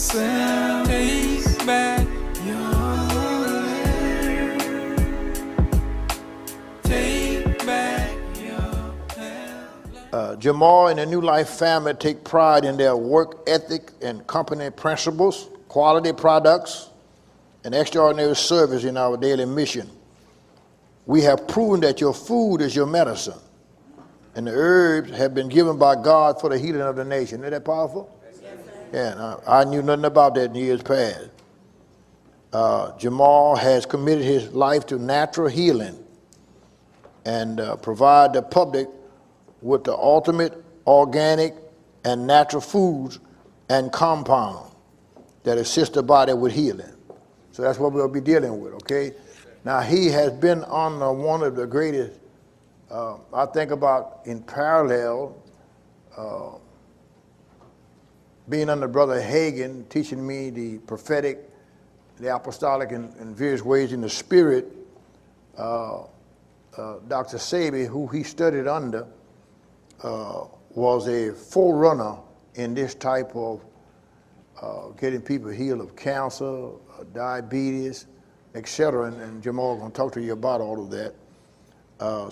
yourself. Take back your land. Take back your land. Jamal and the New Life family take pride in their work ethic and company principles, quality products, and extraordinary service in our daily mission. We have proven that your food is your medicine, and the herbs have been given by God for the healing of the nation. Isn't that powerful? Yeah, I knew nothing about that in years past. Jamal has committed his life to natural healing and provide the public with the ultimate organic and natural foods and compound that assist the body with healing. So that's what we'll be dealing with, okay? Now, he has been on one of the greatest, I think about in parallel, being under Brother Hagin, teaching me the prophetic, the apostolic in various ways in the spirit. Dr. Sabi, who he studied under, was a forerunner in this type of getting people healed of cancer, diabetes, etc. And Jamal going to talk to you about all of that.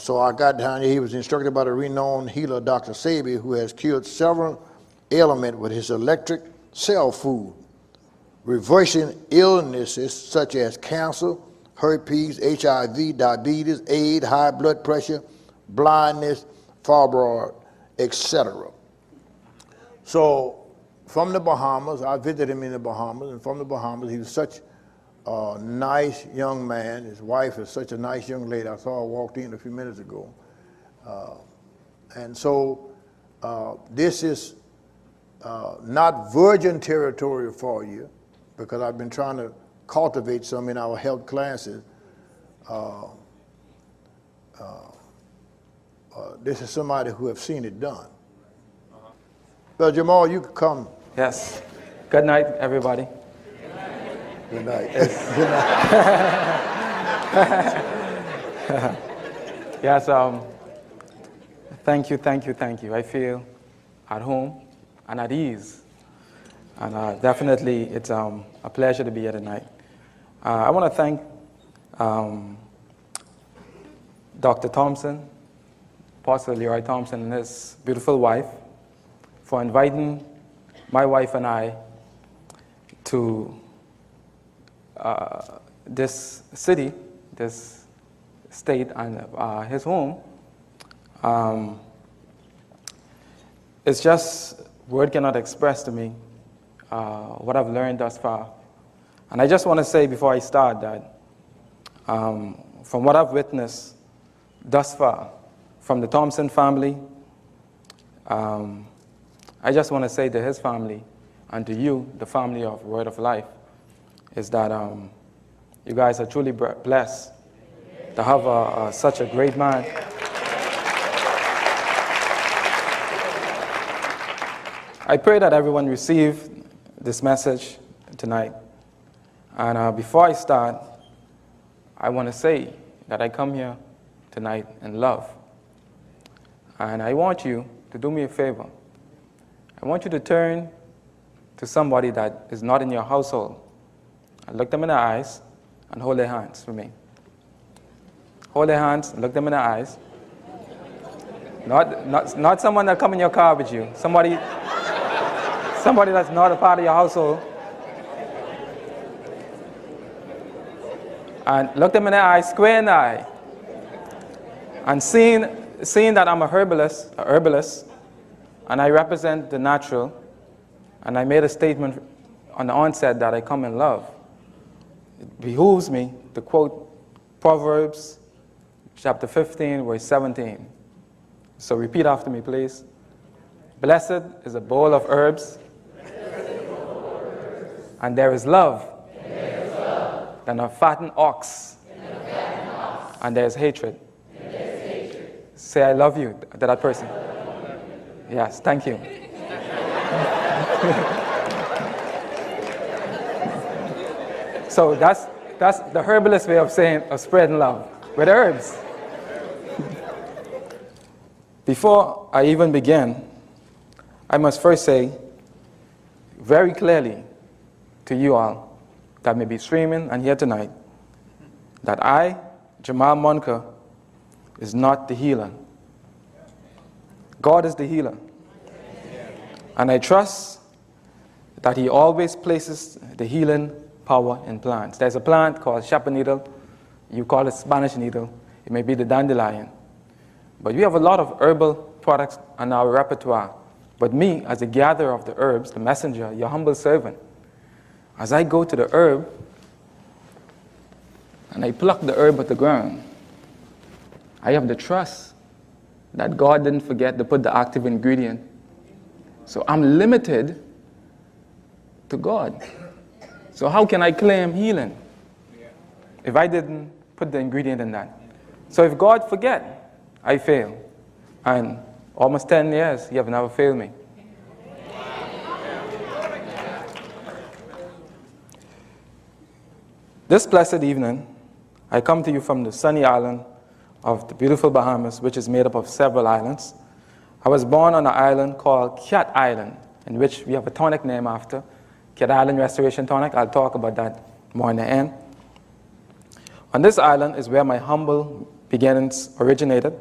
So I got down here. He was instructed by the renowned healer, Dr. Sabi, who has cured several ailments with his electric cell food, reversing illnesses such as cancer, herpes, HIV, diabetes, AIDS, high blood pressure, blindness, fibroid, etc. So from the Bahamas, I visited him in the Bahamas, and from the Bahamas, he was such a nice young man. His wife is such a nice young lady. I saw her walked in a few minutes ago. And so this is not virgin territory for you, because I've been trying to cultivate some in our health classes. This is somebody who have seen it done. Well, Jamal, you could come. Yes. Good night, everybody. Good night. Good night. Yes, thank you. I feel at home and at ease. And definitely, it's a pleasure to be here tonight. I want to thank Dr. Thompson, Apostle Leroy Thompson, and his beautiful wife for inviting my wife and I to this city, this state, and his home. It's just, word cannot express to me what I've learned thus far. And I just want to say before I start that from what I've witnessed thus far from the Thompson family, I just want to say to his family and to you, the family of Word of Life, is that you guys are truly blessed to have such a great man. I pray that everyone receive this message tonight. And before I start, I want to say that I come here tonight in love. And I want you to do me a favor. I want you to turn to somebody that is not in your household and look them in the eyes and hold their hands for me. Hold their hands and look them in the eyes. Not someone that come in your car with you. Somebody that's not a part of your household. And look them in the eye, square in the eye. And seeing that I'm a herbalist, and I represent the natural, and I made a statement on the onset that I come in love, it behooves me to quote Proverbs chapter 15, verse 17. So repeat after me, please. Blessed is a bowl of herbs, and there is love than a fattened ox, and there is hatred. Say, I love you to that person. Yes, thank you. So that's the herbalist way of spreading love with herbs. Before I even begin, I must first say very clearly to you all that may be streaming and here tonight that I, Jamal Moncur, is not the healer. God is the healer. And I trust that he always places the healing power in plants. There's a plant called shepherd needle. You call it Spanish needle. It may be the dandelion. But we have a lot of herbal products in our repertoire. But me, as a gatherer of the herbs, the messenger, your humble servant, as I go to the herb and I pluck the herb at the ground, I have the trust that God didn't forget to put the active ingredient. So I'm limited to God. So how can I claim healing if I didn't put the ingredient in that? So if God forget, I fail. And almost 10 years, he have never failed me. This blessed evening, I come to you from the sunny island of the beautiful Bahamas, which is made up of several islands. I was born on an island called Cat Island, in which we have a tonic name after, Cat Island Restoration Tonic. I'll talk about that more in the end. On this island is where my humble beginnings originated.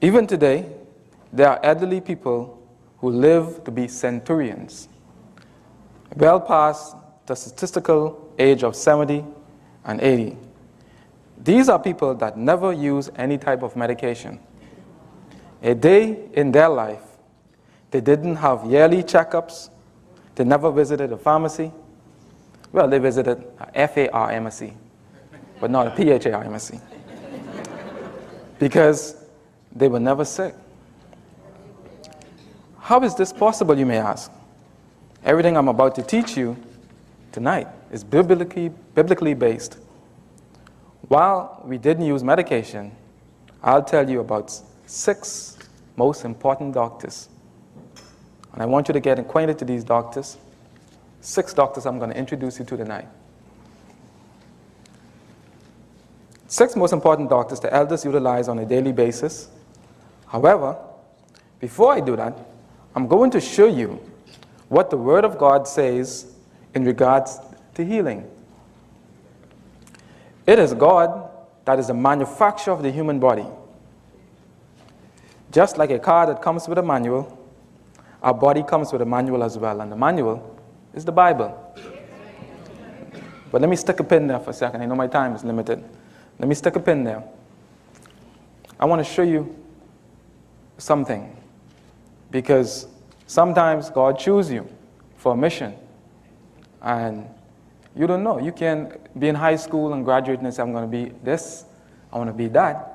Even today, there are elderly people who live to be centurions, well past the statistical age of 70 and 80. These are people that never use any type of medication. A day in their life, they didn't have yearly checkups. They never visited a pharmacy. Well, they visited a pharmacy, but not a pharmacy, because they were never sick. How is this possible, you may ask? Everything I'm about to teach you tonight is biblically based. While we didn't use medication, I'll tell you about 6 most important doctors. And I want you to get acquainted to these doctors. 6 doctors I'm going to introduce you to tonight. 6 most important doctors the elders utilize on a daily basis. However, before I do that, I'm going to show you what the Word of God says in regards to healing. It is God that is the manufacturer of the human body. Just like a car that comes with a manual, our body comes with a manual as well, and the manual is the Bible. But let me stick a pin there for a second. I know my time is limited. Let me stick a pin there. I want to show you something, because sometimes God chooses you for a mission, and you don't know. You can be in high school and graduate and say, I'm going to be this, I want to be that.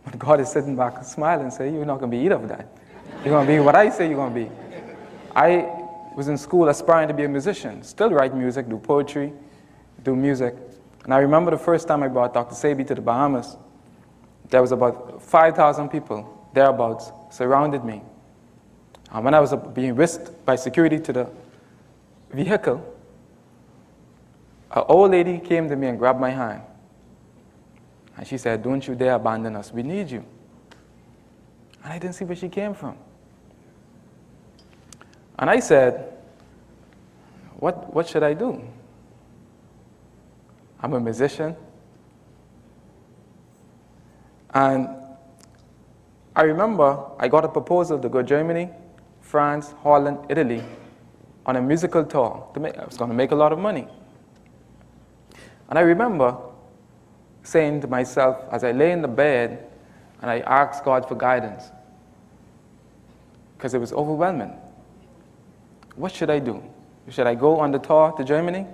But God is sitting back and smiling and saying, you're not going to be either of that. You're going to be what I say you're going to be. I was in school aspiring to be a musician, still write music, do poetry, do music. And I remember the first time I brought Dr. Sabi to the Bahamas, there was about 5,000 people, thereabouts, surrounded me. And when I was being whisked by security to the vehicle, an old lady came to me and grabbed my hand. And she said, don't you dare abandon us, we need you. And I didn't see where she came from. And I said, what should I do? I'm a musician. And I remember I got a proposal to go to Germany, France, Holland, Italy on a musical tour. I was going to make a lot of money. And I remember saying to myself, as I lay in the bed and I asked God for guidance, because it was overwhelming. What should I do? Should I go on the tour to Germany?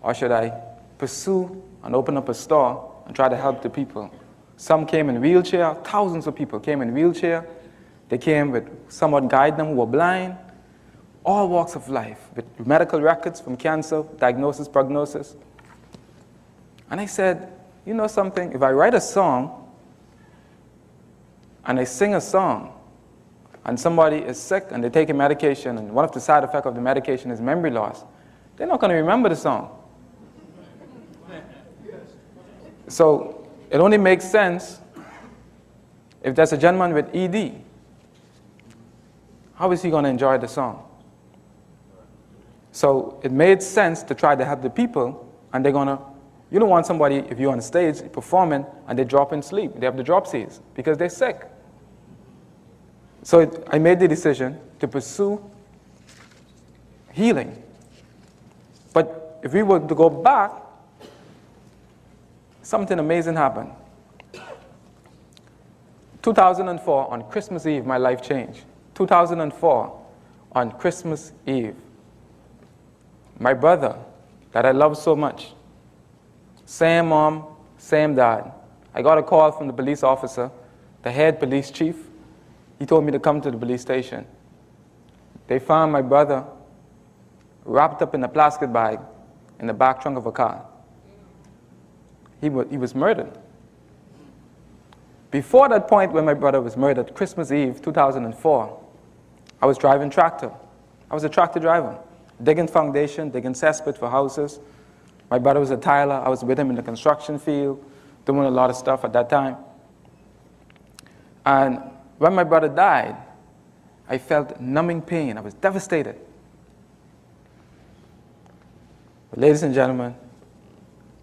Or should I pursue and open up a store and try to help the people? Some came in wheelchair, thousands of people came in wheelchair. They came with someone guide them who were blind, all walks of life, with medical records from cancer, diagnosis, prognosis. And I said, you know something, if I write a song and I sing a song and somebody is sick and they take a medication and one of the side effects of the medication is memory loss, they're not going to remember the song. So it only makes sense if there's a gentleman with ED. How is he going to enjoy the song? So it made sense to try to help the people, and you don't want somebody, if you're on stage performing and they drop in sleep, they have the dropsies because they're sick. So I made the decision to pursue healing. But if we were to go back, something amazing happened. 2004, on Christmas Eve, my life changed. 2004, on Christmas Eve, my brother, that I love so much, same mom, same dad. I got a call from the police officer, the head police chief. He told me to come to the police station. They found my brother wrapped up in a plastic bag in the back trunk of a car. He was murdered. Before that point when my brother was murdered, Christmas Eve, 2004, I was driving tractor. I was a tractor driver, digging foundation, digging cesspit for houses. My brother was a tiler. I was with him in the construction field, doing a lot of stuff at that time. And when my brother died, I felt numbing pain. I was devastated. But ladies and gentlemen,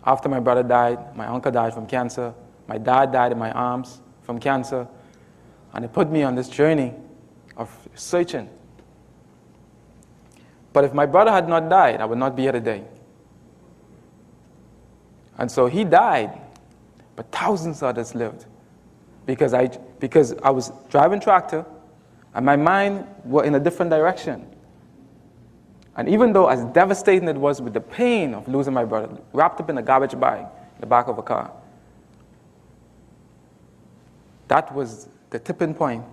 after my brother died, my uncle died from cancer, my dad died in my arms from cancer, and it put me on this journey of searching. But if my brother had not died, I would not be here today. And so he died, but thousands of others lived. Because I was driving tractor, and my mind was in a different direction. And even though as devastating it was with the pain of losing my brother, wrapped up in a garbage bag in the back of a car, that was the tipping point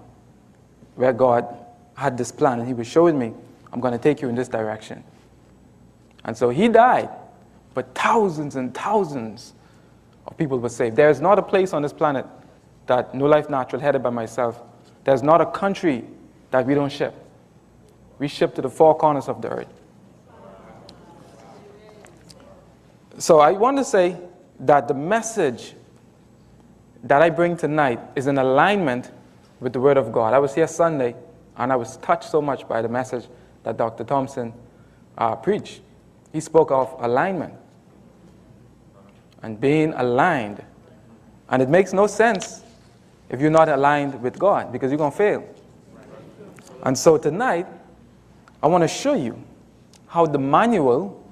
where God had this plan, and he was showing me, I'm going to take you in this direction. And so he died, but thousands and thousands of people were saved. There is not a place on this planet that New Life Natural, headed by myself, there's not a country that we don't ship. We ship to the four corners of the earth. So I want to say that the message that I bring tonight is in alignment with the Word of God. I was here Sunday, and I was touched so much by the message that Dr. Thompson preached. He spoke of alignment and being aligned. And it makes no sense if you're not aligned with God, because you're going to fail. And so tonight, I want to show you how the manual,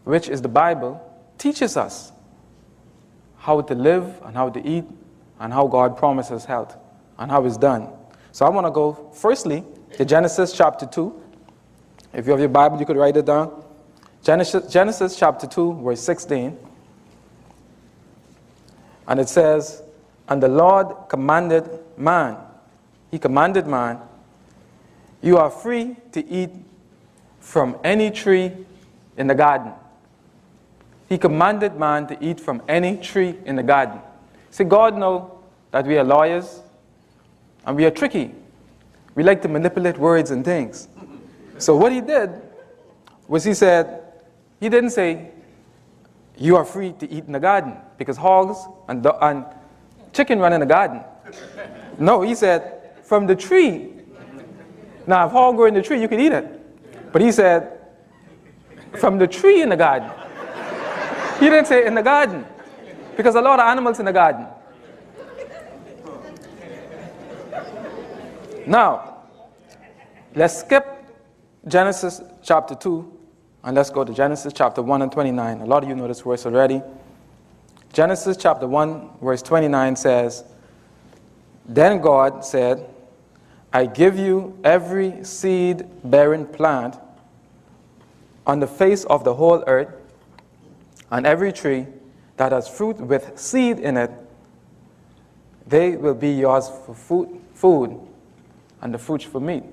which is the Bible, teaches us how to live and how to eat and how God promises health and how it's done. So I want to go firstly to Genesis chapter 2. If you have your Bible, you could write it down. Genesis chapter 2, verse 16. And it says, and the Lord commanded man. He commanded man, you are free to eat from any tree in the garden. He commanded man to eat from any tree in the garden. See, God knows that we are lawyers and we are tricky. We like to manipulate words and things. So what he did was he didn't say, you are free to eat in the garden, because hogs and chicken run in the garden. No, he said, from the tree. Now, if hog were in the tree, you could eat it. But he said, from the tree in the garden. He didn't say in the garden, because a lot of animals in the garden. Now, let's skip Genesis chapter 2, and let's go to Genesis chapter 1 and 29. A lot of you know this verse already. Genesis chapter 1, verse 29 says, then God said, I give you every seed-bearing plant on the face of the whole earth, and every tree that has fruit with seed in it, they will be yours for food, and the fruit for meat.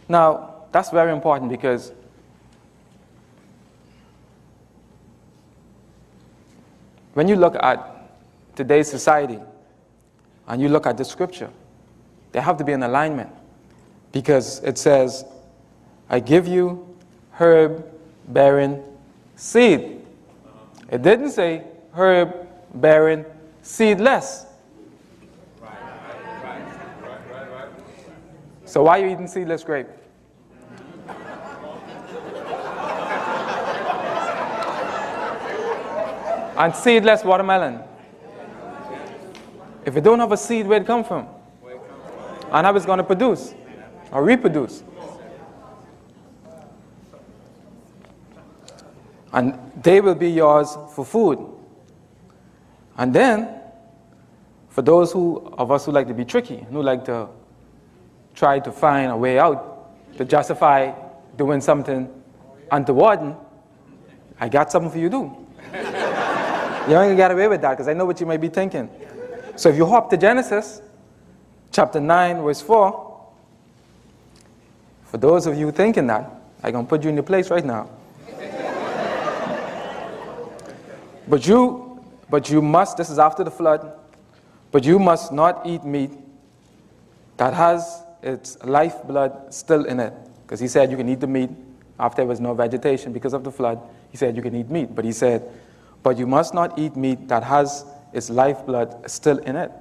Now, that's very important, because when you look at today's society and you look at the scripture, they have to be in alignment, because it says, I give you herb-bearing seed. It didn't say herb-bearing seedless. So why are you eating seedless grape? And seedless watermelon. If it don't have a seed, where it come from? And how it's going to produce or reproduce? And they will be yours for food. And then, for those of us who like to be tricky, who like to try to find a way out to justify doing something untoward, I got something for you to do. You ain't gonna get away with that, because I know what you may be thinking. So if you hop to Genesis, chapter 9, verse 4, for those of you thinking that, I'm gonna put you in your place right now. But you must, this is after the flood, but you must not eat meat that has its lifeblood still in it. Because he said you can eat the meat after there was no vegetation because of the flood. He said you can eat meat, but he said, but you must not eat meat that has its lifeblood still in it.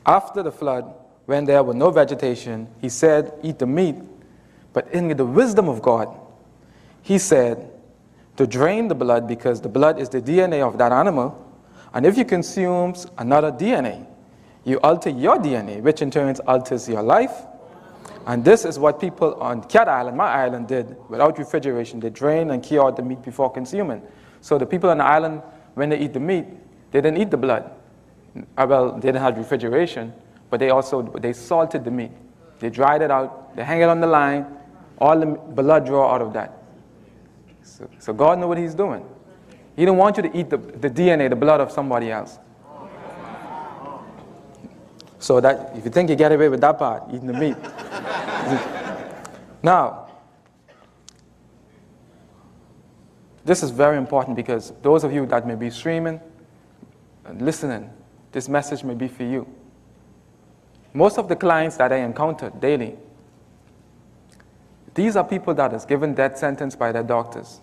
After the flood, when there was no vegetation, he said, eat the meat. But in the wisdom of God, he said to drain the blood, because the blood is the DNA of that animal. And if you consume another DNA, you alter your DNA, which in turn alters your life. And this is what people on Cat Island, my island, did without refrigeration. They drained and cured the meat before consuming. So the people on the island, when they eat the meat, they didn't eat the blood. Well, they didn't have refrigeration, but they salted the meat. They dried it out, they hang it on the line, all the blood draw out of that. So God knows what he's doing. He don't want you to eat the DNA, the blood of somebody else. So that, if you think you get away with that part, eating the meat. Now, this is very important, because those of you that may be streaming and listening, this message may be for you. Most of the clients that I encounter daily, these are people that is given death sentence by their doctors.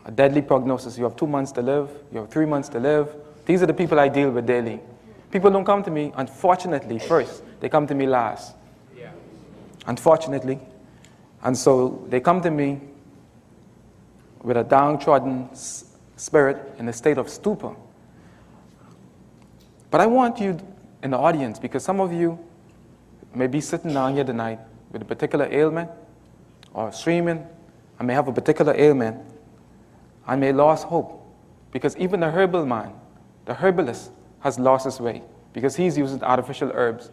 A deadly prognosis. You have 2 months to live, you have 3 months to live. These are the people I deal with daily. People don't come to me, unfortunately, first. They come to me last. Yeah. Unfortunately. And so they come to me with a downtrodden spirit in a state of stupor. But I want you in the audience, because some of you may be sitting down here tonight with a particular ailment, or streaming, and may have a particular ailment, and may lost hope. Because even the herbal man, the herbalist, has lost his way, because he's using artificial herbs.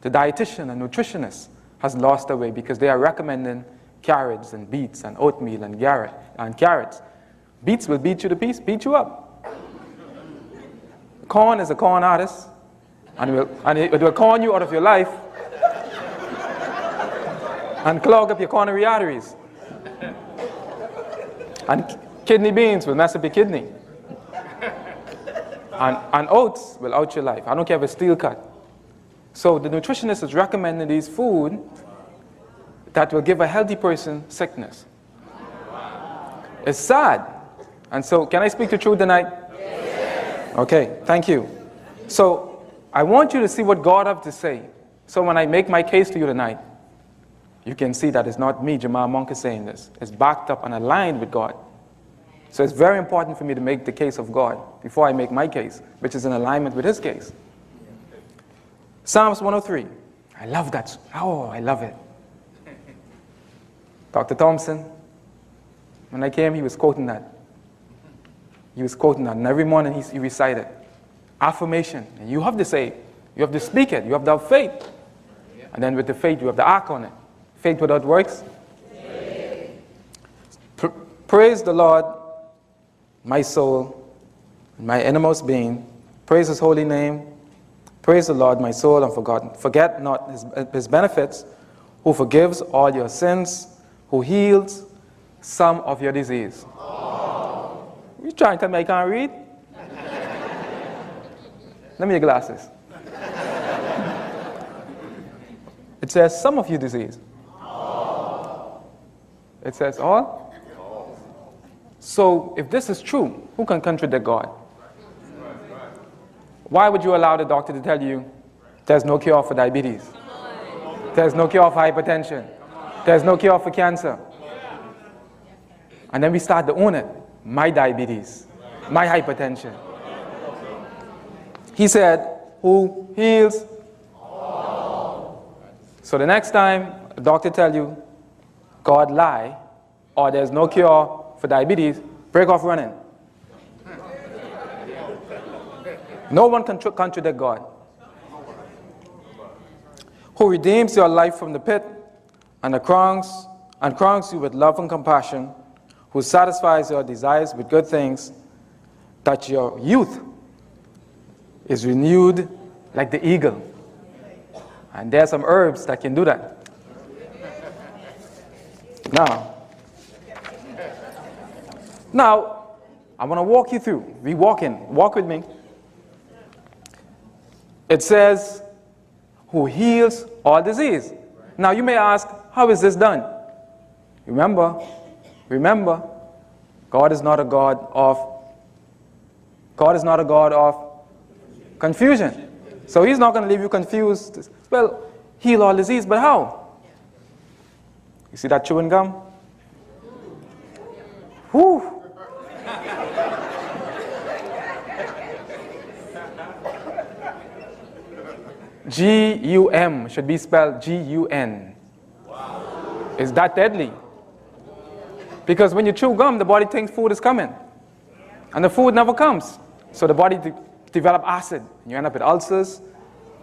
The dietitian and nutritionist has lost their way, because they are recommending carrots and beets and oatmeal and carrots. Beets will beat you to pieces, beat you up. Corn is a corn artist, and it will corn you out of your life and clog up your coronary arteries. And kidney beans will mess up your kidney. And oats will out your life. I don't care if it's steel cut. So the nutritionist is recommending these food that will give a healthy person sickness. It's sad. And so, can I speak the truth tonight? Yes. Okay, thank you. So, I want you to see what God has to say. So when I make my case to you tonight, you can see that it's not me, Jamal Moncur, saying this. It's backed up and aligned with God. So it's very important for me to make the case of God before I make my case, which is in alignment with his case. Psalms 103. I love that. Oh, I love it. Dr. Thompson, when I came, he was quoting that. He was quoting that. And every morning he recited affirmation. And you have to say it. You have to speak it. You have to have faith. And then with the faith, you have to act on it. Faith without works. Praise the Lord, my soul, my innermost being. Praise his holy name. Praise the Lord, my soul, and forget not his benefits, who forgives all your sins, who heals some of your disease. Oh. You trying to tell me I can't read? Let me your glasses. It says some of your disease. Oh. It says all? Oh. So if this is true, who can contradict God? Why would you allow the doctor to tell you there's no cure for diabetes? There's no cure for hypertension. There's no cure for cancer. And then we start to own it. my diabetes, my hypertension. He said, who heals all. So the next time a doctor tells you God lie or there's no cure for diabetes, break off running. No one can contradict God. Who redeems your life from the pit and crowns you with love and compassion, who satisfies your desires with good things, that your youth is renewed like the eagle. And there are some herbs that can do that. Now, I want to walk you through. Walk with me. It says, who heals all disease. Now you may ask, how is this done? Remember, God is not a God of confusion. So he's not going to leave you confused. Well, heal all disease, but how? You see that chewing gum? Whew. G-U-M should be spelled G-U-N. Wow. Is that deadly? Because when you chew gum, the body thinks food is coming. And the food never comes. So the body develops acid. You end up with ulcers,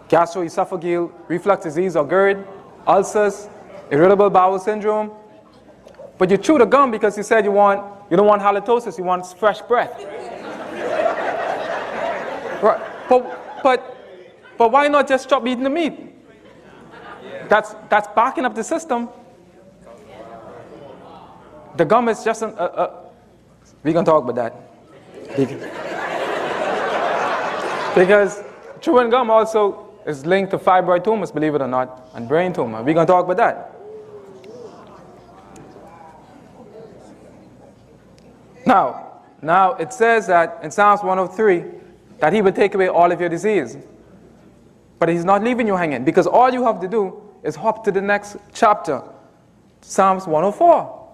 gastroesophageal reflux disease or GERD, ulcers, irritable bowel syndrome. But you chew the gum because you said you don't want halitosis, you want fresh breath. Right. But why not just stop eating the meat? That's backing up the system. The gum is just we can talk about that. Because chewing gum also is linked to fibroid tumors, believe it or not, and brain tumor. We're going to talk about that. Now it says that in Psalms 103 that he will take away all of your disease. But he's not leaving you hanging, because all you have to do is hop to the next chapter, Psalms 104.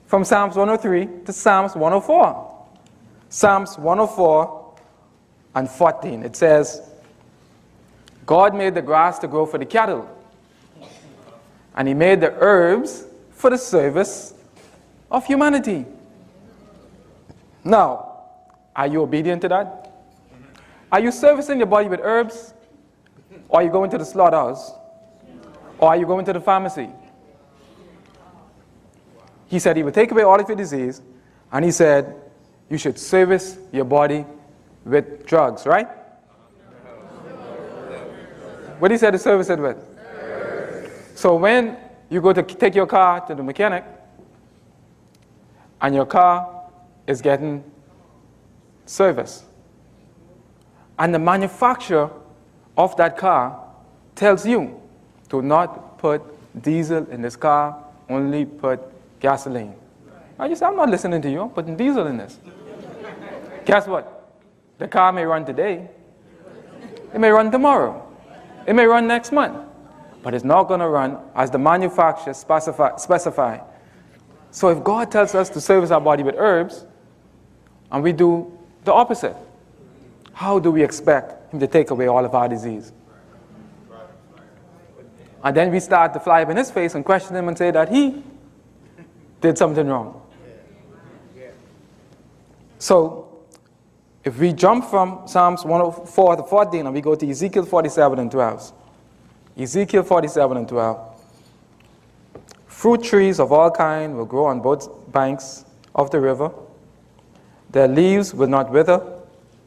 From Psalms 103 to Psalms 104. Psalms 104 and 14, it says, God made the grass to grow for the cattle, and he made the herbs for the service of humanity. Now, are you obedient to that? Are you servicing your body with herbs? Or are you going to the slaughterhouse? Or are you going to the pharmacy? He said he would take away all of your disease, and he said you should service your body with drugs, right? What did he say to service it with? So when you go to take your car to the mechanic, and your car is getting service, and the manufacturer of that car tells you to not put diesel in this car, only put gasoline. Now you say, I'm not listening to you, I'm putting diesel in this. Guess what? The car may run today, it may run tomorrow, it may run next month, but it's not going to run as the manufacturer specify. So if God tells us to service our body with herbs, and we do the opposite, how do we expect him to take away all of our disease? And then we start to fly up in his face and question him and say that he did something wrong. So if we jump from Psalms 104 to 14 and we go to Ezekiel 47 and 12. Ezekiel 47 and 12. Fruit trees of all kinds will grow on both banks of the river. Their leaves will not wither,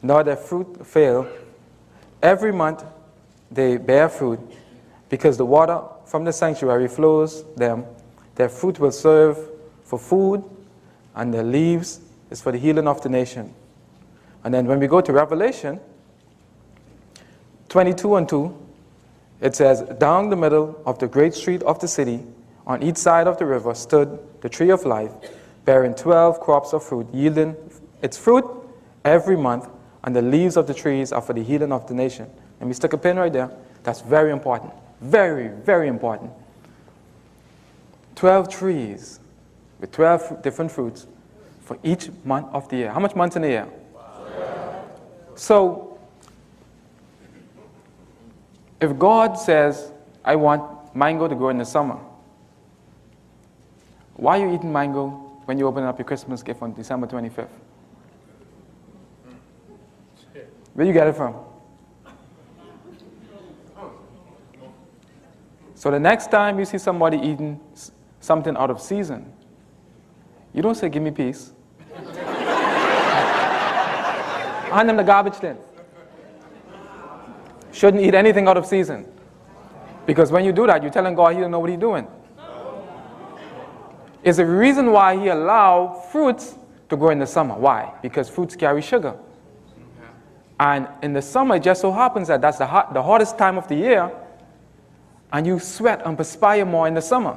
nor their fruit fail. Every month they bear fruit, because the water from the sanctuary flows them. Their fruit will serve for food, and their leaves is for the healing of the nation. And then when we go to Revelation 22 and 2, it says, down the middle of the great street of the city, on each side of the river, stood the tree of life, bearing 12 crops of fruit, yielding its fruit every month, and the leaves of the trees are for the healing of the nation. And we stick a pin right there. That's very important. Very, very important. 12 trees with 12 different fruits for each month of the year. How much months in a year? 12. So, if God says, I want mango to grow in the summer, why are you eating mango when you open up your Christmas gift on December 25th? Where do you get it from? So the next time you see somebody eating something out of season, you don't say, give me peace. Hand them the garbage then. Shouldn't eat anything out of season. Because when you do that, you're telling God he don't know what he's doing. It's the reason why he allowed fruits to grow in the summer. Why? Because fruits carry sugar. And in the summer, it just so happens that that's the hottest time of the year, and you sweat and perspire more in the summer.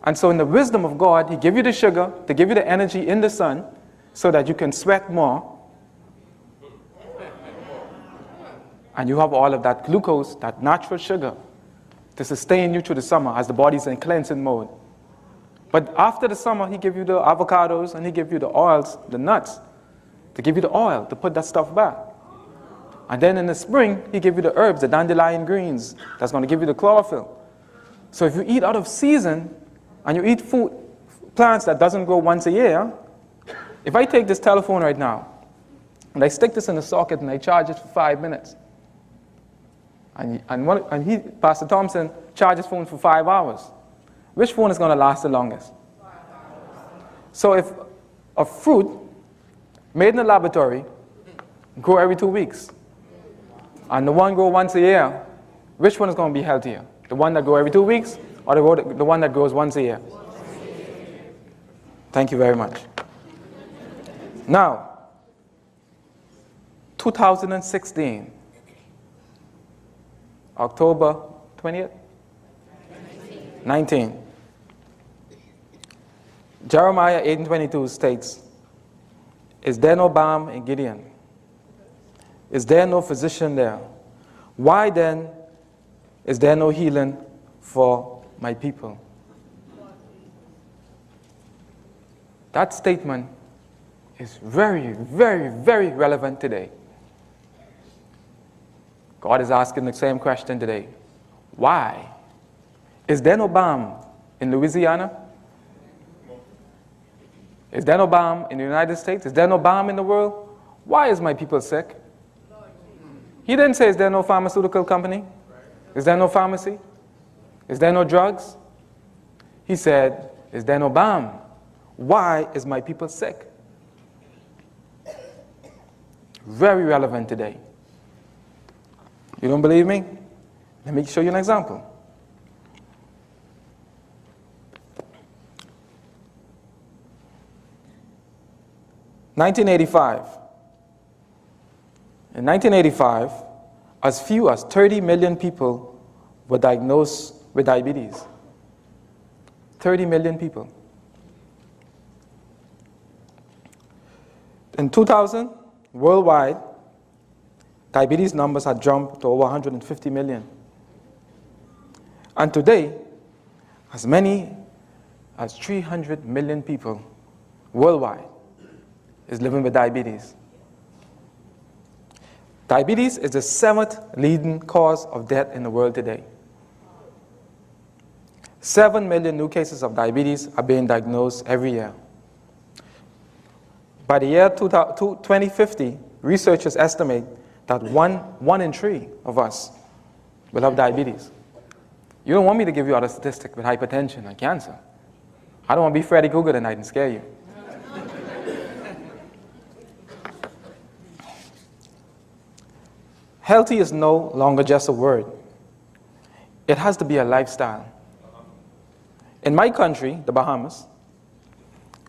And so in the wisdom of God, he gave you the sugar to give you the energy in the sun so that you can sweat more. And you have all of that glucose, that natural sugar, to sustain you through the summer as the body's in cleansing mode. But after the summer, he gave you the avocados and he gave you the oils, the nuts, to give you the oil, to put that stuff back. And then in the spring, he gave you the herbs, the dandelion greens, that's going to give you the chlorophyll. So if you eat out of season, and you eat food, plants that doesn't grow once a year, if I take this telephone right now, and I stick this in the socket and I charge it for 5 minutes, and Pastor Thompson charges phone for 5 hours, which phone is going to last the longest? So if a fruit made in a laboratory grow every 2 weeks, and the one grow once a year, which one is going to be healthier? The one that grow every 2 weeks, or the one that grows once a year? Thank you very much. Now, 2016, October 20th? 19. Jeremiah 8:22 states, is there no balm in Gideon? Is there no physician there? Why then is there no healing for my people? That statement is very, very, very relevant today. God is asking the same question today. Why? Is there no balm in Louisiana? Is there no balm in the United States? Is there no balm in the world? Why is my people sick? He didn't say, is there no pharmaceutical company? Is there no pharmacy? Is there no drugs? He said, is there no balm? Why is my people sick? Very relevant today. You don't believe me? Let me show you an example. In 1985, as few as 30 million people were diagnosed with diabetes. 30 million people. In 2000, worldwide, diabetes numbers had jumped to over 150 million. And today, as many as 300 million people worldwide is living with diabetes. Diabetes is the 7th leading cause of death in the world today. 7 million new cases of diabetes are being diagnosed every year. By the year 2050, researchers estimate that one in 3 of us will have diabetes. You don't want me to give you other statistics with hypertension and cancer. I don't want to be Freddy Krueger tonight and scare you. Healthy is no longer just a word. It has to be a lifestyle. In my country, the Bahamas,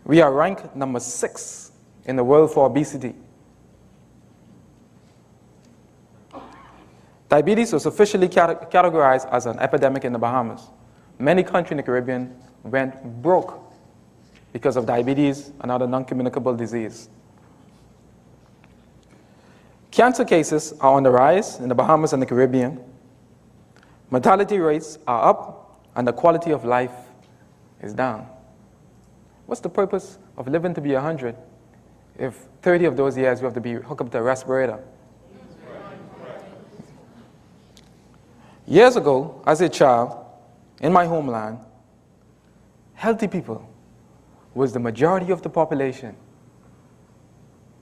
we are ranked number 6 in the world for obesity. Diabetes was officially categorized as an epidemic in the Bahamas. Many countries in the Caribbean went broke because of diabetes, another non-communicable disease. Cancer cases are on the rise in the Bahamas and the Caribbean. Mortality rates are up, and the quality of life is down. What's the purpose of living to be 100 if 30 of those years you have to be hooked up to a respirator? Years ago, as a child, in my homeland, healthy people was the majority of the population.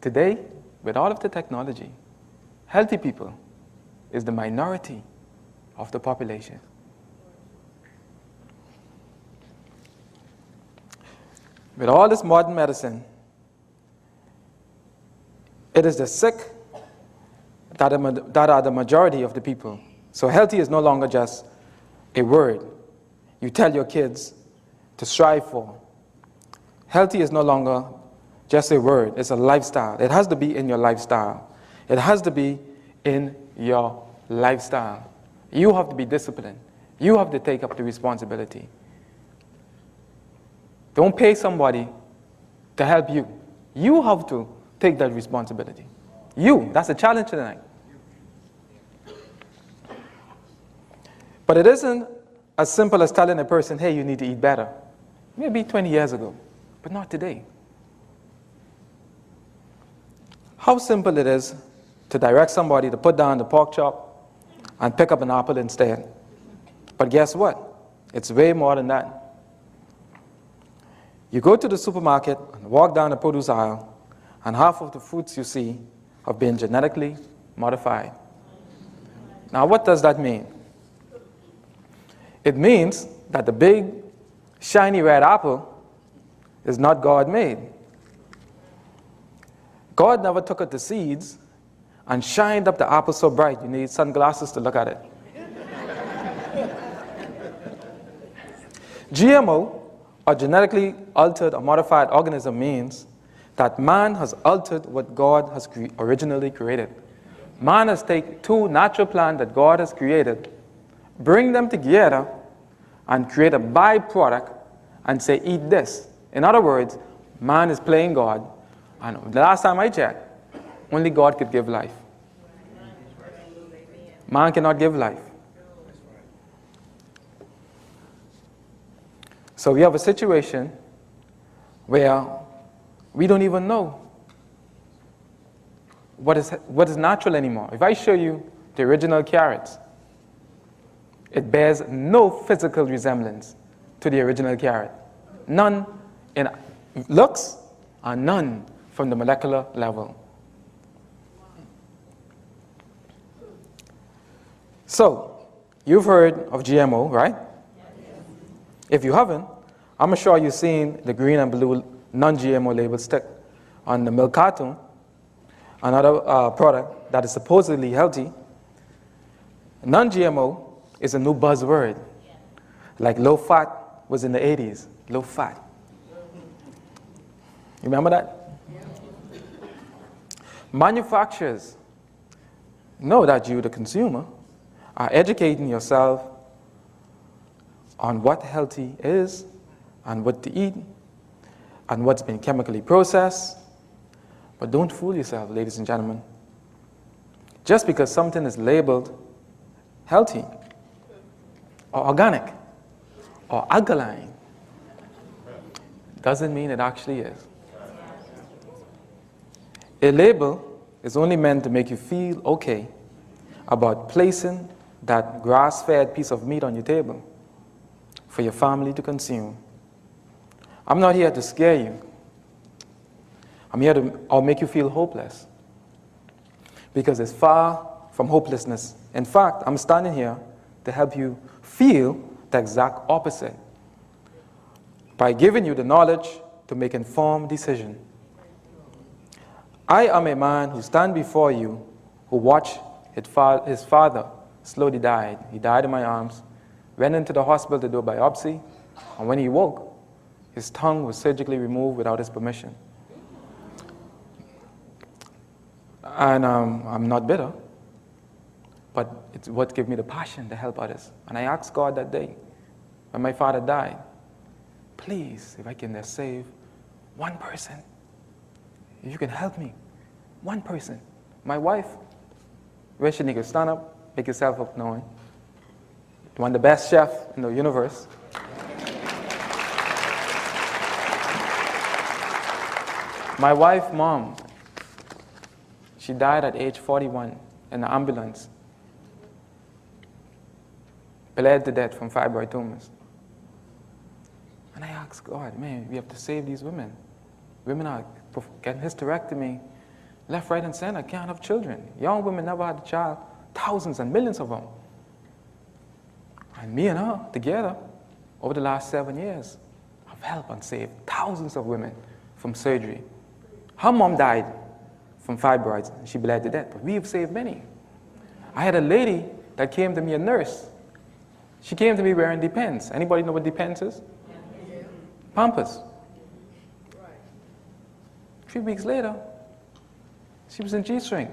Today, with all of the technology, healthy people is the minority of the population. With all this modern medicine, it is the sick that are the majority of the people. So healthy is no longer just a word you tell your kids to strive for. Healthy is no longer just a word, it's a lifestyle. It has to be in your lifestyle. It has to be in your lifestyle. You have to be disciplined. You have to take up the responsibility. Don't pay somebody to help you. You have to take that responsibility. That's a challenge tonight. But it isn't as simple as telling a person, hey, you need to eat better. Maybe 20 years ago, but not today. How simple it is to direct somebody to put down the pork chop and pick up an apple instead. But guess what? It's way more than that. You go to the supermarket and walk down the produce aisle, and half of the fruits you see have been genetically modified. Now, what does that mean? It means that the big, shiny red apple is not God-made. God never took out the seeds and shined up the apple so bright you need sunglasses to look at it. GMO, or genetically altered or modified organism, means that man has altered what God has originally created. Man has taken two natural plants that God has created, bring them together, and create a byproduct and say, eat this. In other words, man is playing God. And the last time I checked, only God could give life. Man cannot give life. So we have a situation where we don't even know what is natural anymore. If I show you the original carrots, it bears no physical resemblance to the original carrot. None in looks and none from the molecular level. So, you've heard of GMO, right? If you haven't, I'm sure you've seen the green and blue non-GMO label stick on the milk carton, another product that is supposedly healthy. Non-GMO is a new buzzword, like low fat was in the 80s, low fat. You remember that? Manufacturers know that you, the consumer, are educating yourself on what healthy is and what to eat and what's been chemically processed. But don't fool yourself, ladies and gentlemen. Just because something is labeled healthy or organic or alkaline doesn't mean it actually is. A label is only meant to make you feel okay about placing that grass-fed piece of meat on your table for your family to consume. I'm not here to scare you. I'm here to make you feel hopeless, because it's far from hopelessness. In fact, I'm standing here to help you feel the exact opposite by giving you the knowledge to make informed decisions. I am a man who stands before you who watched his father slowly died. He died in my arms, went into the hospital to do a biopsy, and when he woke, his tongue was surgically removed without his permission. And I'm not bitter, but it's what gave me the passion to help others. And I asked God that day, when my father died, please, if I can just save one person, if you can help me, one person. My wife, where she need to stand up, make yourself up known. One of the best chefs in the universe. My wife, mom, she died at age 41 in an ambulance. Bled to death from fibroid tumors. And I asked God, man, we have to save these women. Women are getting hysterectomy, left, right, and center, can't have children. Young women never had a child, thousands and millions of them. And me and her, together, over the last 7 years, have helped and saved thousands of women from surgery. Her mom died from fibroids, and she bled to death, but we have saved many. I had a lady that came to me, a nurse. She came to me wearing Depends. Anybody know what Depends is? Pampers. 3 weeks later, she was in G-string.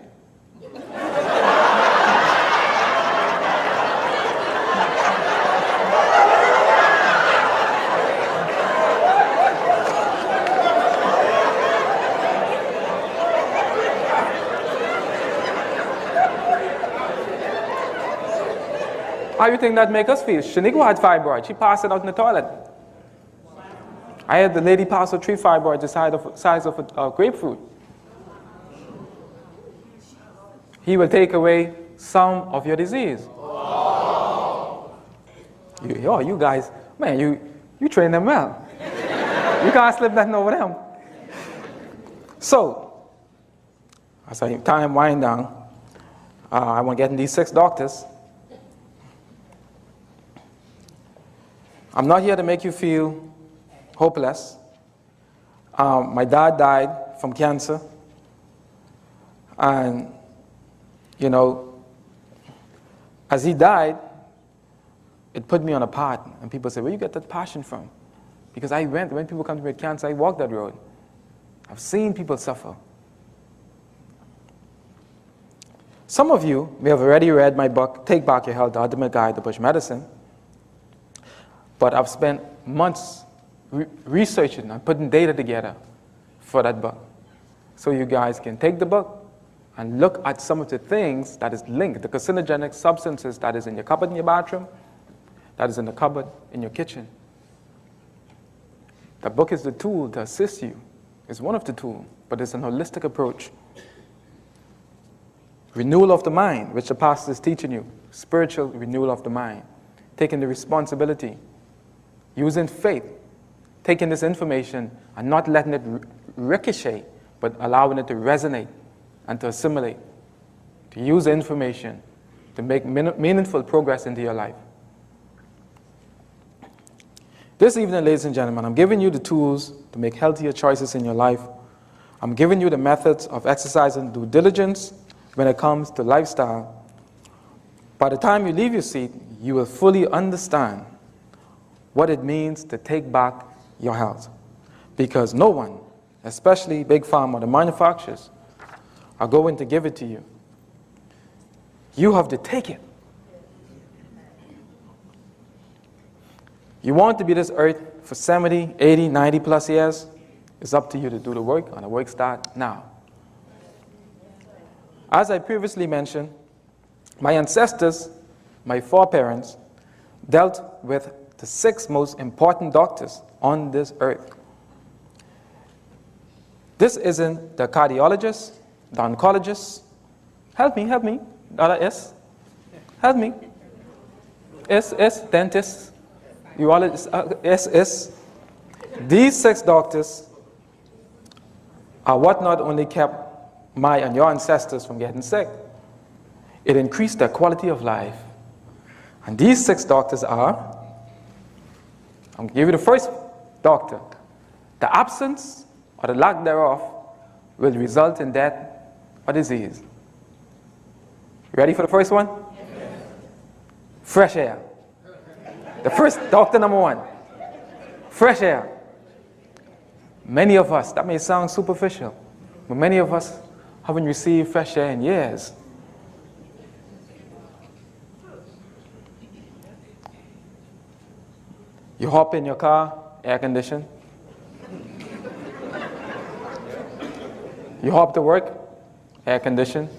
How do you think that make us feel? Shaniqua had fibroid. She passed it out in the toilet. I had the lady pass her 3 fibroids the size of a grapefruit. He will take away some of your disease. You guys, man, you train them well. You can't slip nothing over them. So, as time wind down, I want to get in these 6 doctors. I'm not here to make you feel hopeless. My dad died from cancer. And, you know, as he died, it put me on a path. And people say, where you get that passion from? Because when people come to me with cancer, I walk that road. I've seen people suffer. Some of you may have already read my book, Take Back Your Health, The Ultimate Guide to Bush Medicine. But I've spent months researching and putting data together for that book. So you guys can take the book and look at some of the things that is linked, the carcinogenic substances that is in your cupboard in your bathroom, that is in the cupboard in your kitchen. The book is the tool to assist you. It's one of the tools, but it's an holistic approach. Renewal of the mind, which the pastor is teaching you. Spiritual renewal of the mind. Taking the responsibility. Using faith, taking this information and not letting it ricochet, but allowing it to resonate and to assimilate, to use the information to make meaningful progress into your life. This evening, ladies and gentlemen, I'm giving you the tools to make healthier choices in your life. I'm giving you the methods of exercise and due diligence when it comes to lifestyle. By the time you leave your seat, you will fully understand what it means to take back your health. Because no one, especially Big Pharma, the manufacturers, are going to give it to you. You have to take it. You want to be this earth for 70, 80, 90 plus years? It's up to you to do the work, and the work starts now. As I previously mentioned, my ancestors, my foreparents, dealt with the 6 most important doctors on this earth. This isn't the cardiologist, the oncologist. Help me. S. Help me. S. Dentist. Urologist. S. These 6 doctors are what not only kept my and your ancestors from getting sick, it increased their quality of life. And these 6 doctors are, I'm going to give you the first doctor. The absence or the lack thereof will result in death or disease. You ready for the first one? Yes. Fresh air. The first doctor number 1. Fresh air. Many of us, that may sound superficial, but many of us haven't received fresh air in years. You hop in your car, air conditioned. You hop to work, air conditioned.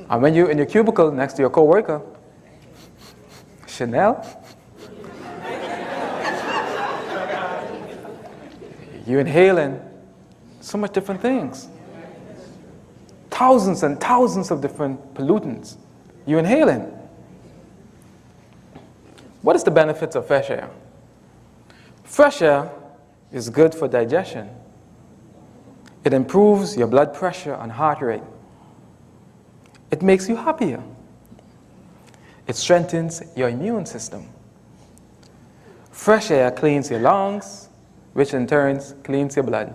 And when you're in your cubicle next to your coworker, Chanel. You inhaling So much different things. Thousands and thousands of different pollutants you're inhaling. What is the benefits of fresh air? Fresh air is good for digestion. It improves your blood pressure and heart rate. It makes you happier. It strengthens your immune system. Fresh air cleans your lungs, which in turn cleans your blood.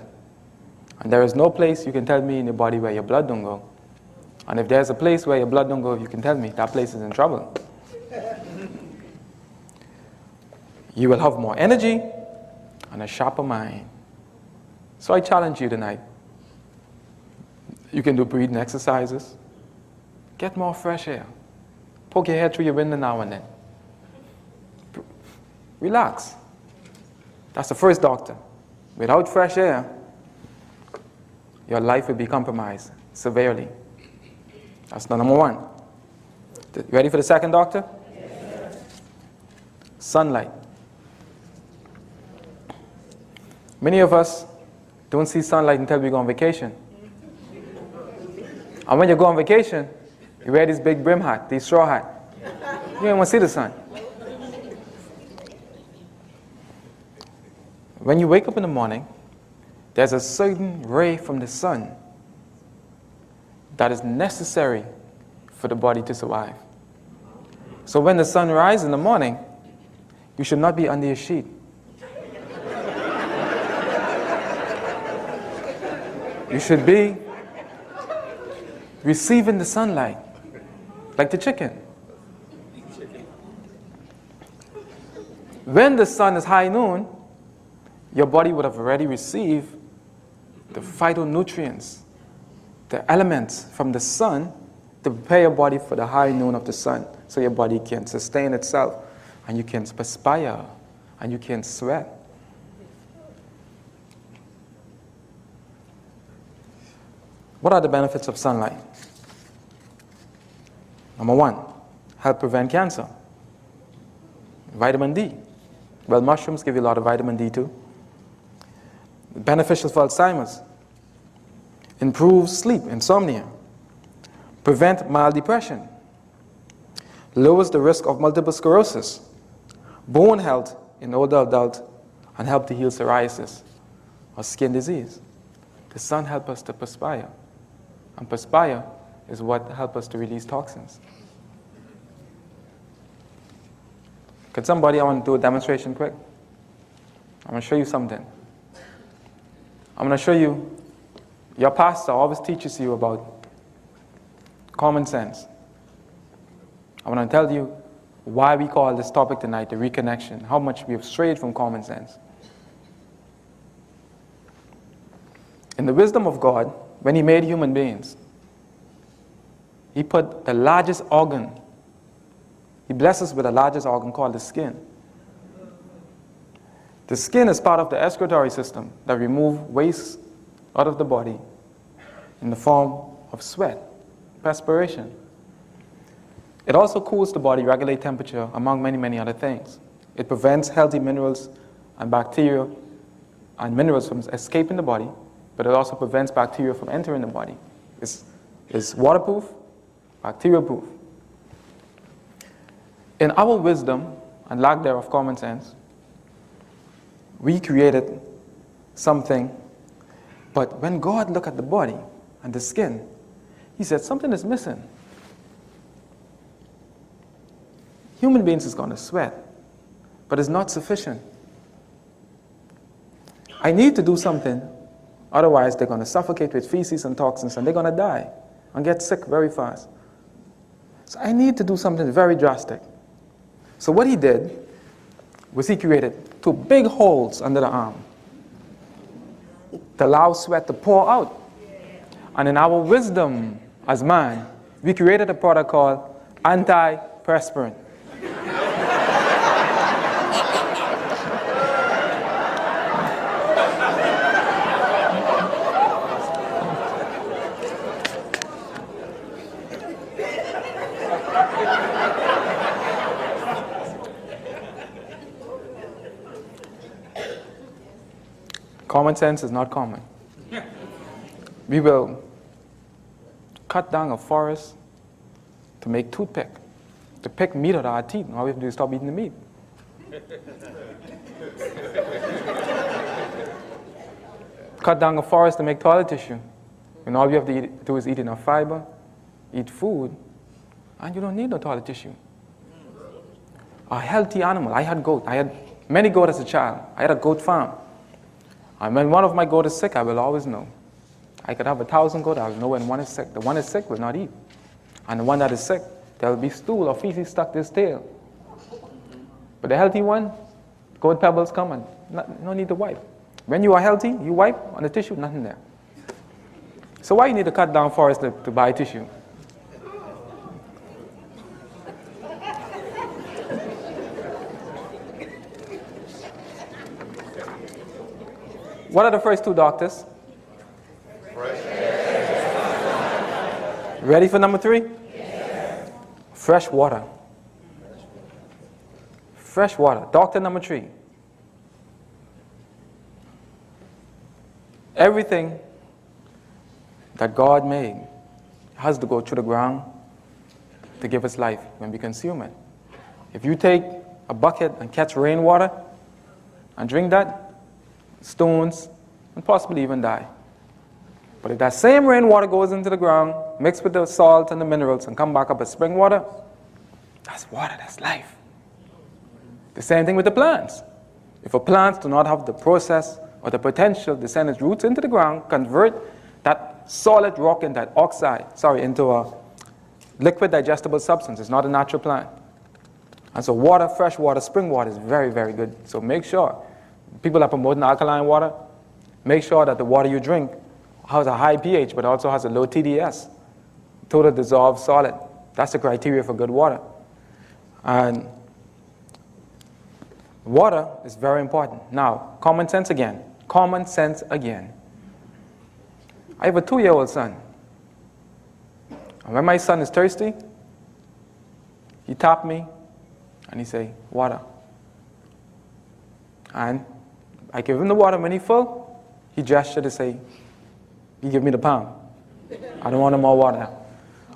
And there is no place you can tell me in your body where your blood don't go. And if there's a place where your blood don't go, you can tell me that place is in trouble. You will have more energy and a sharper mind. So I challenge you tonight. You can do breathing exercises. Get more fresh air. Poke your head through your window now and then. Relax. That's the first doctor. Without fresh air, your life will be compromised severely. That's the number one. Ready for the second doctor? Yes. Sunlight. Many of us don't see sunlight until we go on vacation. And when you go on vacation, you wear this big brim hat, this straw hat. You don't want to see the sun. When you wake up in the morning, there's a certain ray from the sun that is necessary for the body to survive. So when the sun rises in the morning, you should not be under your sheet. You should be receiving the sunlight, like the chicken. When the sun is high noon, your body would have already received the phytonutrients, the elements from the sun to prepare your body for the high noon of the sun, so your body can sustain itself and you can perspire and you can sweat. What are the benefits of sunlight? Number one, help prevent cancer. Vitamin D. Well, mushrooms give you a lot of vitamin D too. Beneficial for Alzheimer's. Improve sleep, insomnia. Prevent mild depression. Lowers the risk of multiple sclerosis. Bone health in older adults, and help to heal psoriasis or skin disease. The sun helps us to perspire. And perspire is what helps us to release toxins. Could somebody, I want to do a demonstration quick. I'm going to show you something. I'm going to show you, your pastor always teaches you about common sense. I want to tell you why we call this topic tonight the reconnection, how much we have strayed from common sense. In the wisdom of God, when He made human beings, He put the largest organ, He blessed us with the largest organ called the skin. The skin is part of the excretory system that removes waste out of the body in the form of sweat, perspiration. It also cools the body, regulates temperature, among many, many other things. It prevents healthy minerals and bacteria and minerals from escaping the body, but it also prevents bacteria from entering the body. It's waterproof, bacteria-proof. In our wisdom and lack thereof common sense, we created something, but when God looked at the body and the skin, He said something is missing. Human beings is going to sweat, but it's not sufficient. I need to do something, otherwise they're going to suffocate with feces and toxins and they're going to die and get sick very fast. So I need to do something very drastic. So what He did was He created 2 big holes under the arm to allow sweat to pour out. And in our wisdom as man, we created a product called antiperspirant. Common sense is not common. We will cut down a forest to make toothpick, to pick meat out of our teeth. All we have to do is stop eating the meat. Cut down a forest to make toilet tissue. And all you have to do is eat enough fiber, eat food, and you don't need no toilet tissue. A healthy animal. I had goat. I had many goats as a child. I had a goat farm. And when one of my goats is sick, I will always know. I could have 1,000 goats. I will know when one is sick. The one is sick will not eat. And the one that is sick, there will be stool or feces stuck to his tail. But the healthy one, goat pebbles come and no need to wipe. When you are healthy, you wipe on the tissue, nothing there. So why you need to cut down forest to buy tissue? What are the first two doctors? Ready for number 3? Yes. Fresh water. Fresh water. Doctor number 3. Everything that God made has to go through the ground to give us life when we consume it. If you take a bucket and catch rainwater and drink that, stones and possibly even die. But if that same rainwater goes into the ground, mixed with the salt and the minerals and come back up as spring water, that's water, that's life. The same thing with the plants. If a plant do not have the process or the potential to send its roots into the ground, convert that solid rock and that into a liquid digestible substance. It's not a natural plant. And so water, fresh water, spring water is very, very good. So make sure, people are promoting alkaline water, make sure that the water you drink has a high pH but also has a low TDS, total dissolved solid. That's the criteria for good water. And water is very important. Now, common sense again. Common sense again. I have a 2-year-old son. And when my son is thirsty, he tap me and he say, water. And I give him the water. When he's full, he gestured to say, you give me the palm. I don't want no more water.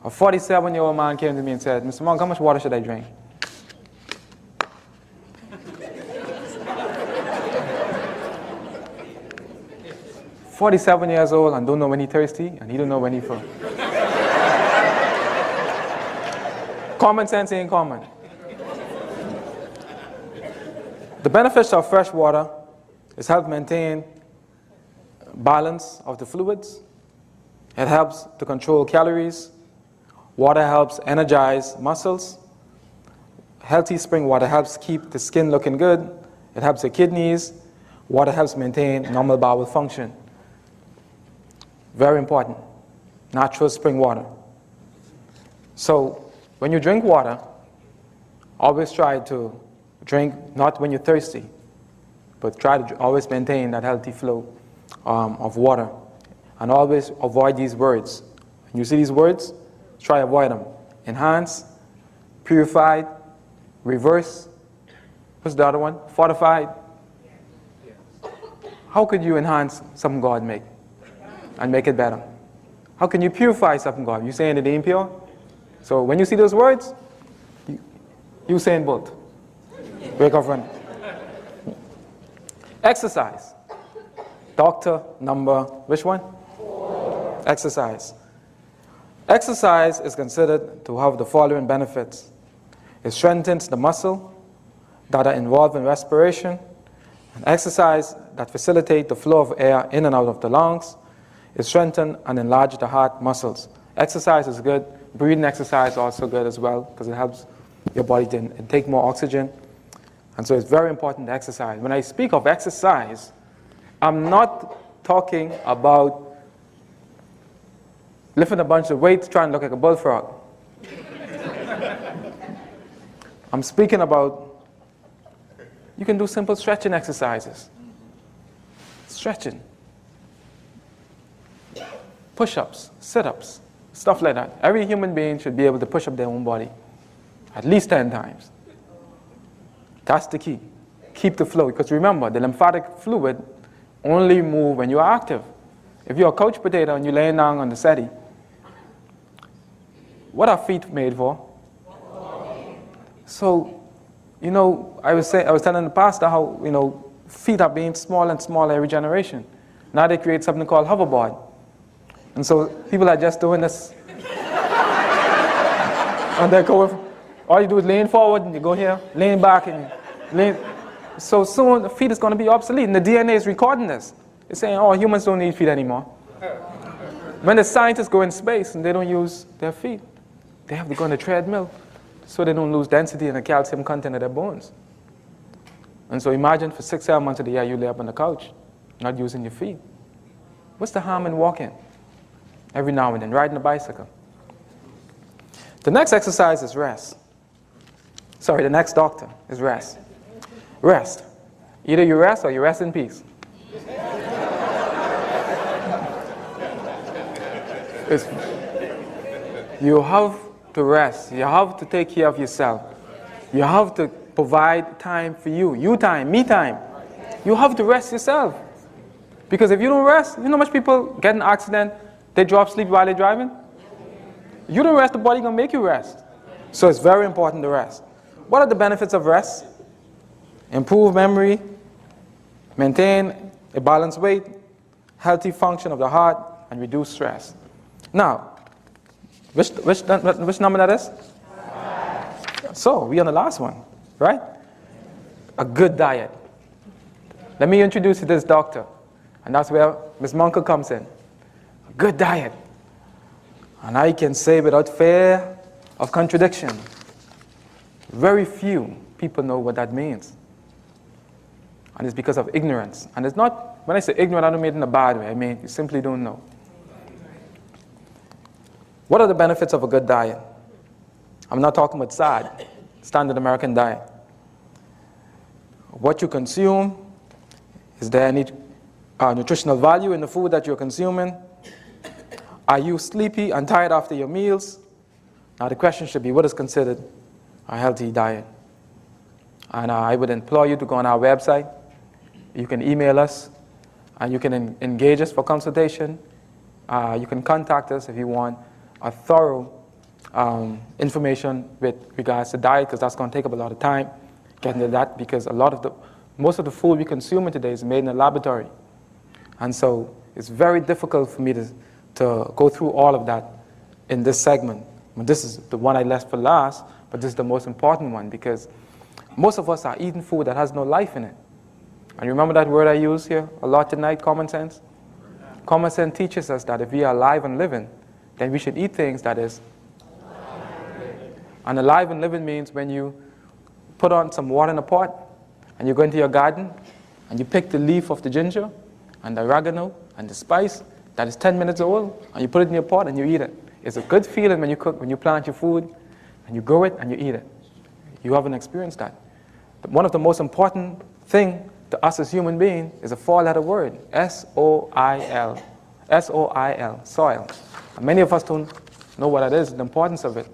A 47-year-old man came to me and said, Mr. Monk, how much water should I drink? "47 years old and don't know when he's thirsty, and he don't know when he's full." Common sense ain't common. The benefits of fresh water is help maintain balance of the fluids. It helps to control calories. Water helps energize muscles. Healthy spring water helps keep the skin looking good. It helps the kidneys. Water helps maintain normal bowel function. Very important. Natural spring water. So when you drink water, always try to drink not when you're thirsty, but try to always maintain that healthy flow of water. And always avoid these words. When you see these words, try to avoid them. Enhance, purified, reverse. What's the other one? Fortified. How could you enhance something God made and make it better? How can you purify something God? You saying it ain't pure? So when you see those words, you saying both. Break off run. Exercise. Doctor number, which one? 4. Exercise. Exercise is considered to have the following benefits. It strengthens the muscle that are involved in respiration. An exercise that facilitates the flow of air in and out of the lungs. It strengthens and enlarges the heart muscles. Exercise is good. Breathing exercise is also good as well because it helps your body to take more oxygen. And so it's very important to exercise. When I speak of exercise, I'm not talking about lifting a bunch of weights trying to look like a bullfrog. I'm speaking about you can do simple stretching exercises. Stretching. Push-ups, sit-ups, stuff like that. Every human being should be able to push up their own body at least 10 times. That's the key. Keep the flow. Because remember, the lymphatic fluid only moves when you are active. If you're a couch potato and you're laying down on the settee, what are feet made for? So, you know, I was telling the pastor how, you know, feet are being smaller and smaller every generation. Now they create something called hoverboard. And so people are just doing this. And they're going, all you do is lean forward and you go here, lean back and lean. So soon the feet is going to be obsolete. And the DNA is recording this. It's saying, oh, humans don't need feet anymore. When the scientists go in space and they don't use their feet, they have to go on a treadmill so they don't lose density and the calcium content of their bones. And so imagine for 6-7 months of the year you lay up on the couch, not using your feet. What's the harm in walking? Every now and then, riding a bicycle. The next exercise is rest. Sorry, the next doctor is rest. Rest. Either you rest or you rest in peace. You have to rest. You have to take care of yourself. You have to provide time for you. You time, me time. You have to rest yourself. Because if you don't rest, you know how much people get in an accident, they drop sleep while they're driving? You don't rest, the body going to make you rest. So it's very important to rest. What are the benefits of rest? Improve memory, maintain a balanced weight, healthy function of the heart, and reduce stress. Now, which number that is? So, we're on the last one, right? A good diet. Let me introduce you to this doctor. And that's where Ms. Moncur comes in. A good diet. And I can say without fear of contradiction, very few people know what that means. And it's because of ignorance. And it's not, when I say ignorant, I don't mean it in a bad way. I mean, you simply don't know. What are the benefits of a good diet? I'm not talking about SAD, Standard American Diet. What you consume, is there any nutritional value in the food that you're consuming? Are you sleepy and tired after your meals? Now the question should be, what is considered a healthy diet? And I would implore you to go on our website. You can email us, and you can engage us for consultation. You can contact us if you want a thorough information with regards to diet, because that's going to take up a lot of time getting to that, because most of the food we consume today is made in a laboratory. And so it's very difficult for me to go through all of that in this segment. I mean, this is the one I left for last, but this is the most important one, because most of us are eating food that has no life in it. And remember that word I used here a lot tonight, common sense? Common sense teaches us that if we are alive and living, then we should eat things that is and alive and living means when you put on some water in a pot and you go into your garden and you pick the leaf of the ginger and the oregano and the spice that is 10 minutes old and you put it in your pot and you eat it. It's a good feeling when you cook, when you plant your food and you grow it and you eat it. You haven't experienced that. But one of the most important things to us as human beings is a four-letter word, S-O-I-L. S-O-I-L, soil. And many of us don't know what that is, the importance of it.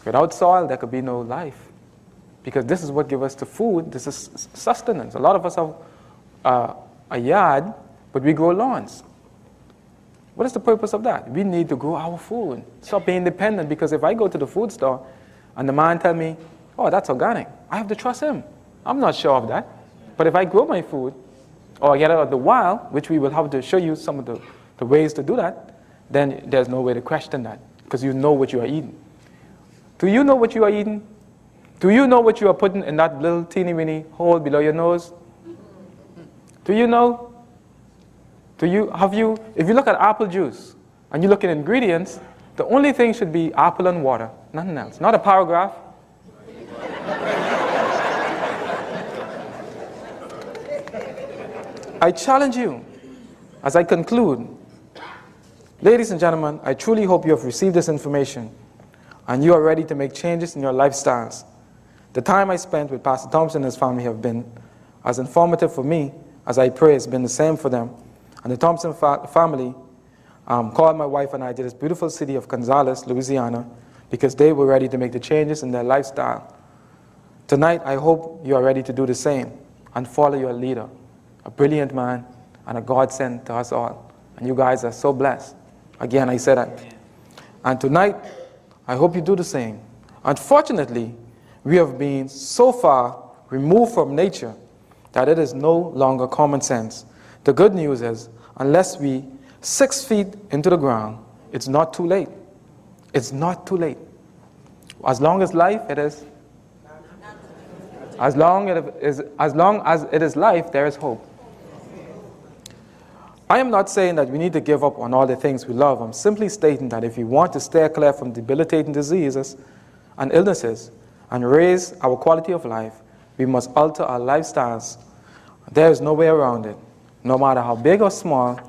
Without soil, there could be no life. Because this is what gives us the food. This is sustenance. A lot of us have a yard, but we grow lawns. What is the purpose of that? We need to grow our food. Stop being dependent, because if I go to the food store and the man tells me, oh, that's organic, I have to trust him. I'm not sure of that. But if I grow my food, or I get it out of the wild, which we will have to show you some of the ways to do that, then there's no way to question that, because you know what you are eating. Do you know what you are eating? Do you know what you are putting in that little teeny weeny hole below your nose? Do you know? If you look at apple juice and you look at ingredients, the only thing should be apple and water, nothing else. Not a paragraph. I challenge you as I conclude. Ladies and gentlemen, I truly hope you have received this information and you are ready to make changes in your lifestyles. The time I spent with Pastor Thompson and his family have been as informative for me as I pray it's been the same for them. And the Thompson family called my wife and I to this beautiful city of Gonzales, Louisiana, because they were ready to make the changes in their lifestyle. Tonight, I hope you are ready to do the same and follow your leader, a brilliant man, and a godsend to us all. And you guys are so blessed. Again, I say that. And tonight, I hope you do the same. Unfortunately, we have been so far removed from nature that it is no longer common sense. The good news is, unless we 6 feet into the ground, it's not too late. It's not too late. As long as life, it is. As long as it is life, there is hope. I am not saying that we need to give up on all the things we love. I'm simply stating that if we want to stay clear from debilitating diseases and illnesses and raise our quality of life, we must alter our lifestyles. There is no way around it. No matter how big or small,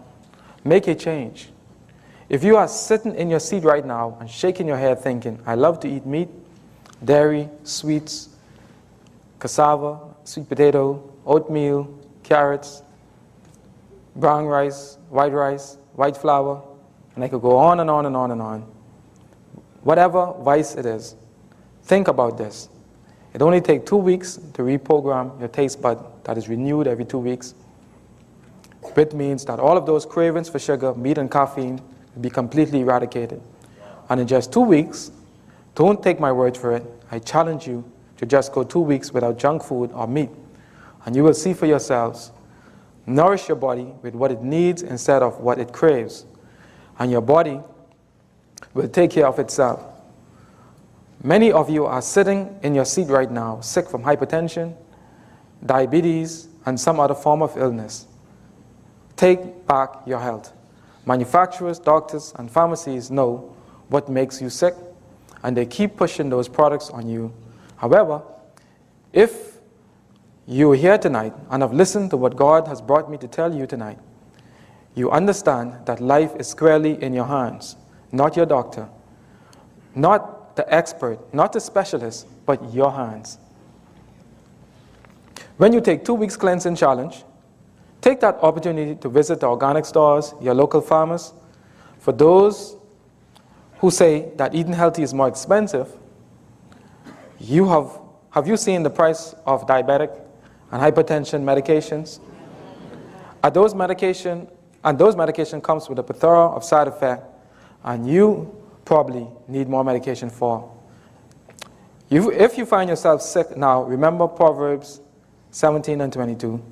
make a change. If you are sitting in your seat right now and shaking your head thinking, I love to eat meat, dairy, sweets, cassava, sweet potato, oatmeal, carrots, brown rice, white flour, and I could go on and on and on and on. Whatever vice it is, think about this. It only takes 2 weeks to reprogram your taste bud that is renewed every 2 weeks. Which means that all of those cravings for sugar, meat, and caffeine will be completely eradicated. And in just 2 weeks, don't take my word for it, I challenge you to just go 2 weeks without junk food or meat. And you will see for yourselves. Nourish your body with what it needs instead of what it craves. And your body will take care of itself. Many of you are sitting in your seat right now, sick from hypertension, diabetes, and some other form of illness. Take back your health. Manufacturers, doctors, and pharmacies know what makes you sick, and they keep pushing those products on you. However, if you are here tonight and have listened to what God has brought me to tell you tonight, you understand that life is squarely in your hands, not your doctor, not the expert, not the specialist, but your hands. When you take 2 weeks cleansing challenge, take that opportunity to visit the organic stores, your local farmers. For those who say that eating healthy is more expensive, have you seen the price of diabetic and hypertension medications? Those medication comes with a plethora of side effects, and you probably need more medication for. If you find yourself sick now, remember Proverbs 17 and 22.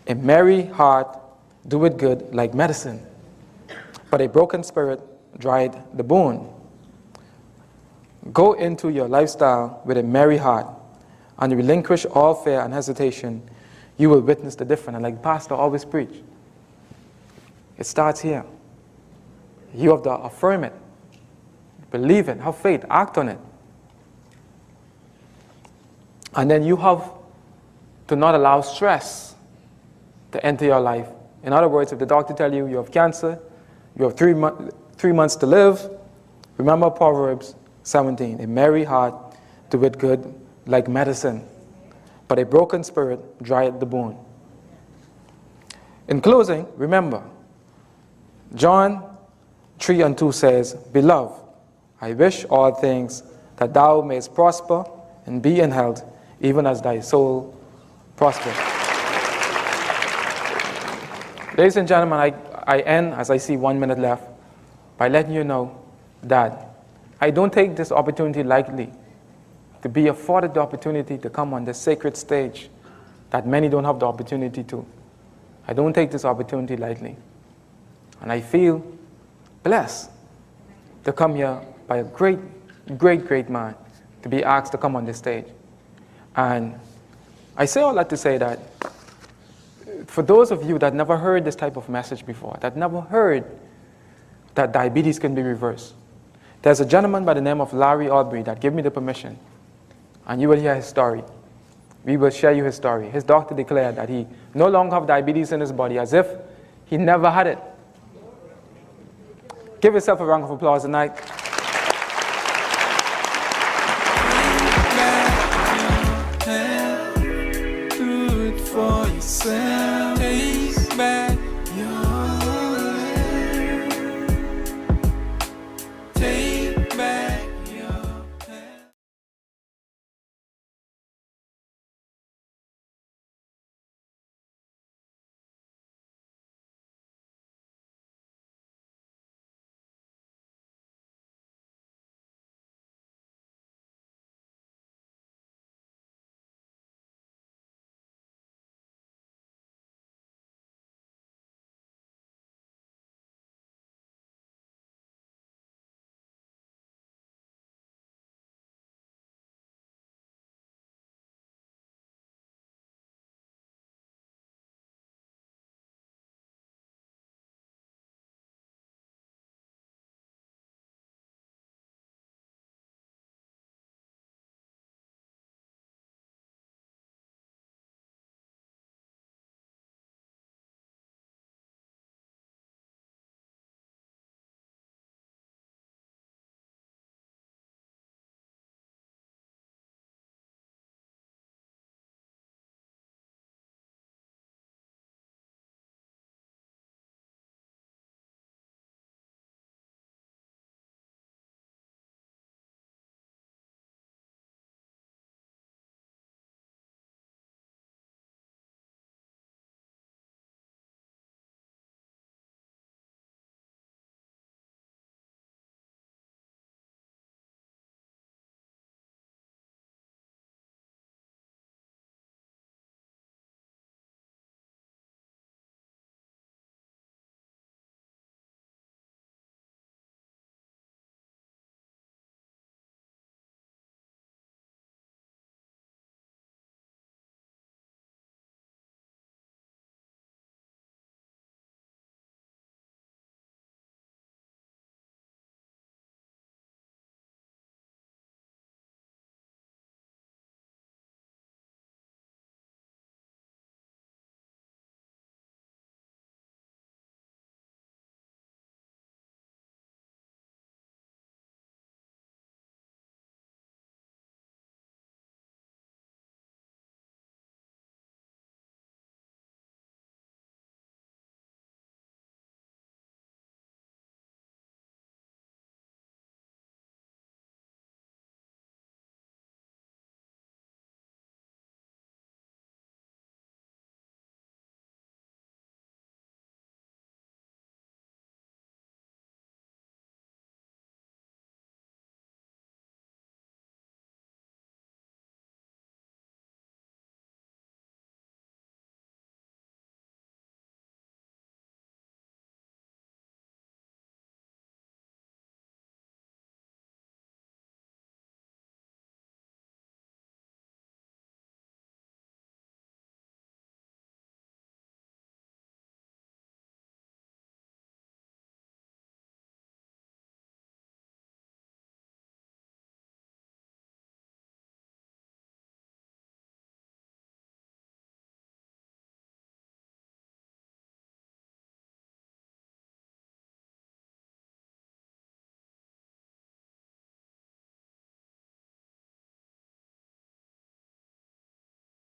A merry heart doeth good like medicine, but a broken spirit dried the bone. Go into your lifestyle with a merry heart and relinquish all fear and hesitation. You will witness the difference. And like Pastor always preach, it starts here. You have to affirm it, believe it, have faith, act on it. And then you have to not allow stress to enter your life. In other words, if the doctor tells you you have cancer, you have 3 months to live, remember Proverbs 17, a merry heart doeth good like medicine, but a broken spirit drieth the bone. In closing, remember, John 3 and 2 says, Beloved, I wish all things that thou mayest prosper and be in health, even as thy soul prosper. Ladies and gentlemen, I end, as I see 1 minute left, by letting you know that I don't take this opportunity lightly, to be afforded the opportunity to come on this sacred stage that many don't have the opportunity to. I don't take this opportunity lightly. And I feel blessed to come here by a great, great, great man, to be asked to come on this stage. And I say all that to say that for those of you that never heard this type of message before, that never heard that diabetes can be reversed, there's a gentleman by the name of Larry Aubrey that gave me the permission, and you will hear his story. We will share you his story. His doctor declared that he no longer have diabetes in his body, as if he never had it. Give yourself a round of applause tonight. Do it for yourself.